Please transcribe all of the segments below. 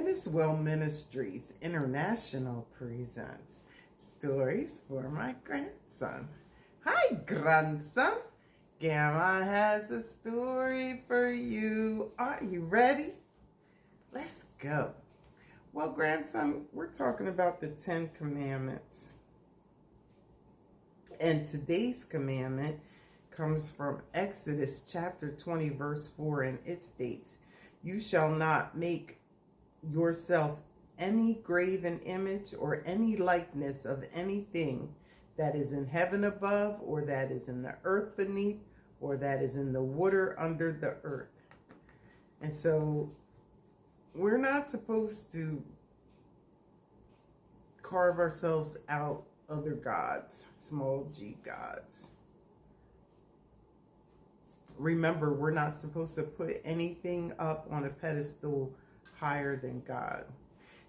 Well Ministries International presents Stories for My Grandson. Hi, grandson. Grandma has a story for you. Are you ready? Let's go. Well, grandson, we're talking about the 10 Commandments. And today's commandment comes from Exodus chapter 20, verse 4, and it states, "You shall not make yourself any graven image or any likeness of anything that is in heaven above, or that is in the earth beneath, or that is in the water under the earth." And so we're not supposed to carve ourselves out other gods, small g gods. Remember, we're not supposed to put anything up on a pedestal higher than God.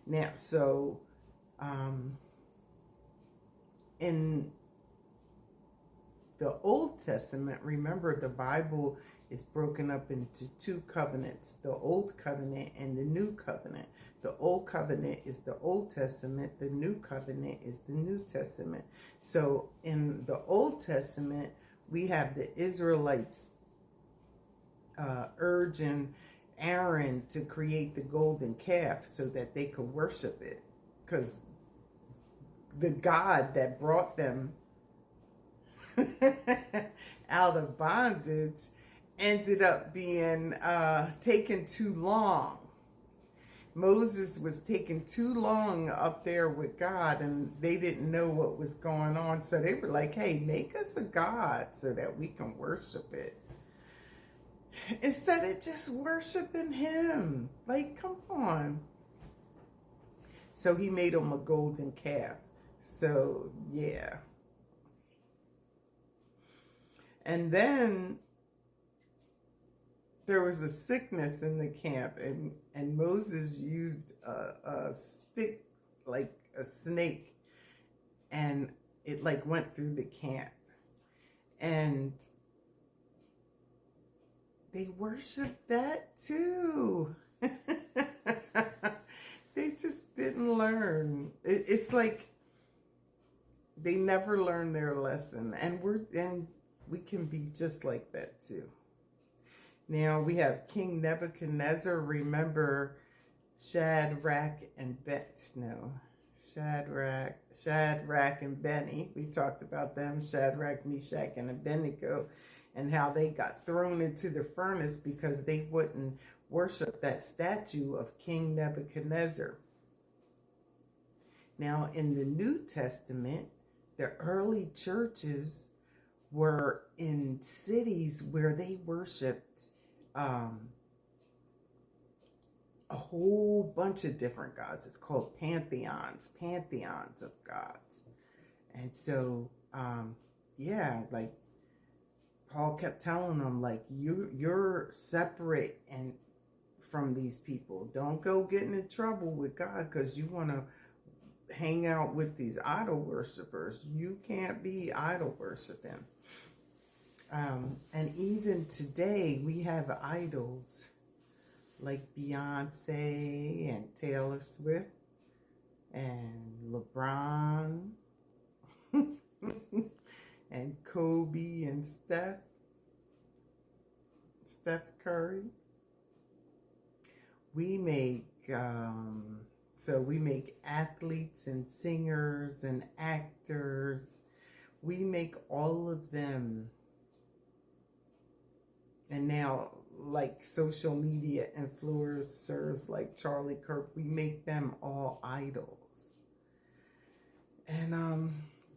Now, so in the Old Testament, remember the Bible is broken up into two covenants, the Old Covenant and the New Covenant. The Old Covenant is the Old Testament, the New Covenant is the New Testament. So in the Old Testament, we have the Israelites urging Aaron to create the golden calf so that they could worship it, because the God that brought them out of bondage ended up being taken too long. Moses was taking too long up there with God, and they didn't know what was going on, so they were like, "Hey, make us a God so that we can worship it," instead of just worshiping him. Like, come on. So he made him a golden calf. So yeah. And then there was a sickness in the camp, and Moses used a stick, like a snake, and it like went through the camp, and they worshiped that too. They just didn't learn. It's like they never learned their lesson, and we can be just like that too. Now we have King Nebuchadnezzar. Remember Shadrach, and Benny. We talked about them, Shadrach, Meshach, and Abednego, and how they got thrown into the furnace because they wouldn't worship that statue of King Nebuchadnezzar. Now in the New Testament, the early churches were in cities where they worshiped a whole bunch of different gods. It's called pantheons of gods. And so, yeah, like Paul kept telling them, like, you're separate and from these people. Don't go getting in trouble with God because you want to hang out with these idol worshipers. You can't be idol worshiping. And even today, we have idols like Beyonce and Taylor Swift and LeBron and Kobe and Steph Curry. We make we make athletes and singers and actors. We make all of them. And now, like social media influencers like Charlie Kirk, we make them all idols. And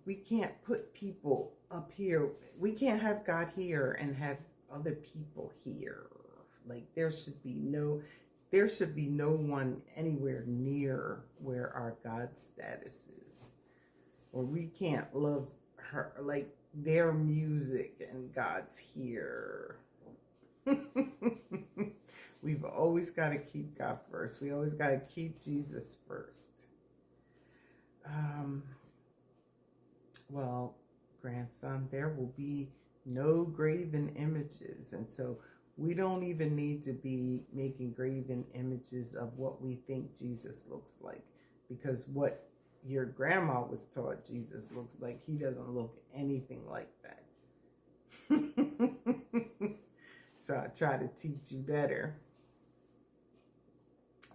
we can't put people up here. We can't have God here and have other people here. Like there should be no one anywhere near where our God status is. Or we can't love her, like their music, and God's here. We've always got to keep God first. We always got to keep Jesus first. Well, grandson, there will be no graven images. And so We don't even need to be making graven images of what we think Jesus looks like, because what your grandma was taught Jesus looks like, he doesn't look anything like that. So I try to teach you better.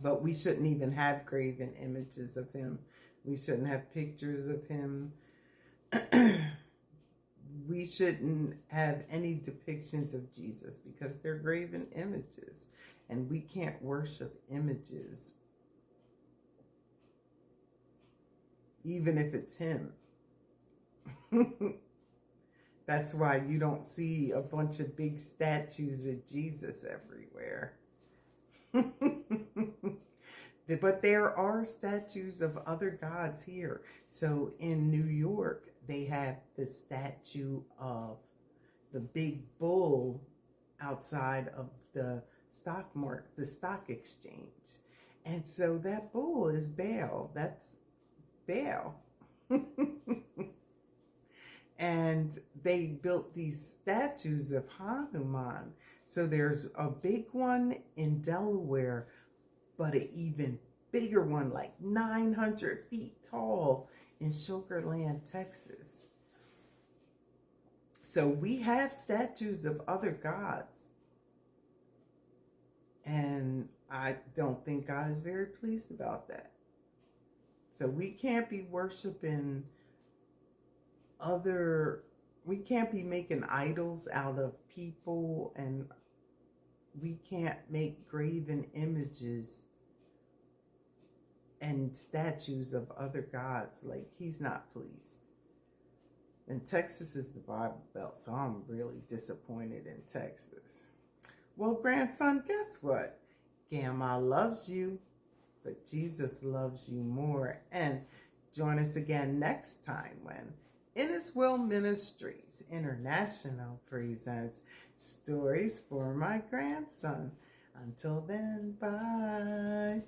But we shouldn't even have graven images of him. We shouldn't have pictures of him. We shouldn't have any depictions of Jesus because they're graven images. And we can't worship images, even if it's him. That's why you don't see a bunch of big statues of Jesus everywhere. But there are statues of other gods here. So in New York, they have the statue of the big bull outside of the stock exchange. And so that bull is Baal. That's Baal. And they built these statues of Hanuman. So there's a big one in Delaware, but an even bigger one, like 900 feet tall, in Sugar Land, Texas. So we have statues of other gods. And I don't think God is very pleased about that. So we can't be worshiping we can't be making idols out of people, and we can't make graven images and statues of other gods. Like, he's not pleased. And Texas is the Bible Belt, so I'm really disappointed in Texas. Well, grandson, guess what? Grandma loves you, but Jesus loves you more. And join us again next time when In His Will Ministries International presents Stories for My Grandson. Until then, bye.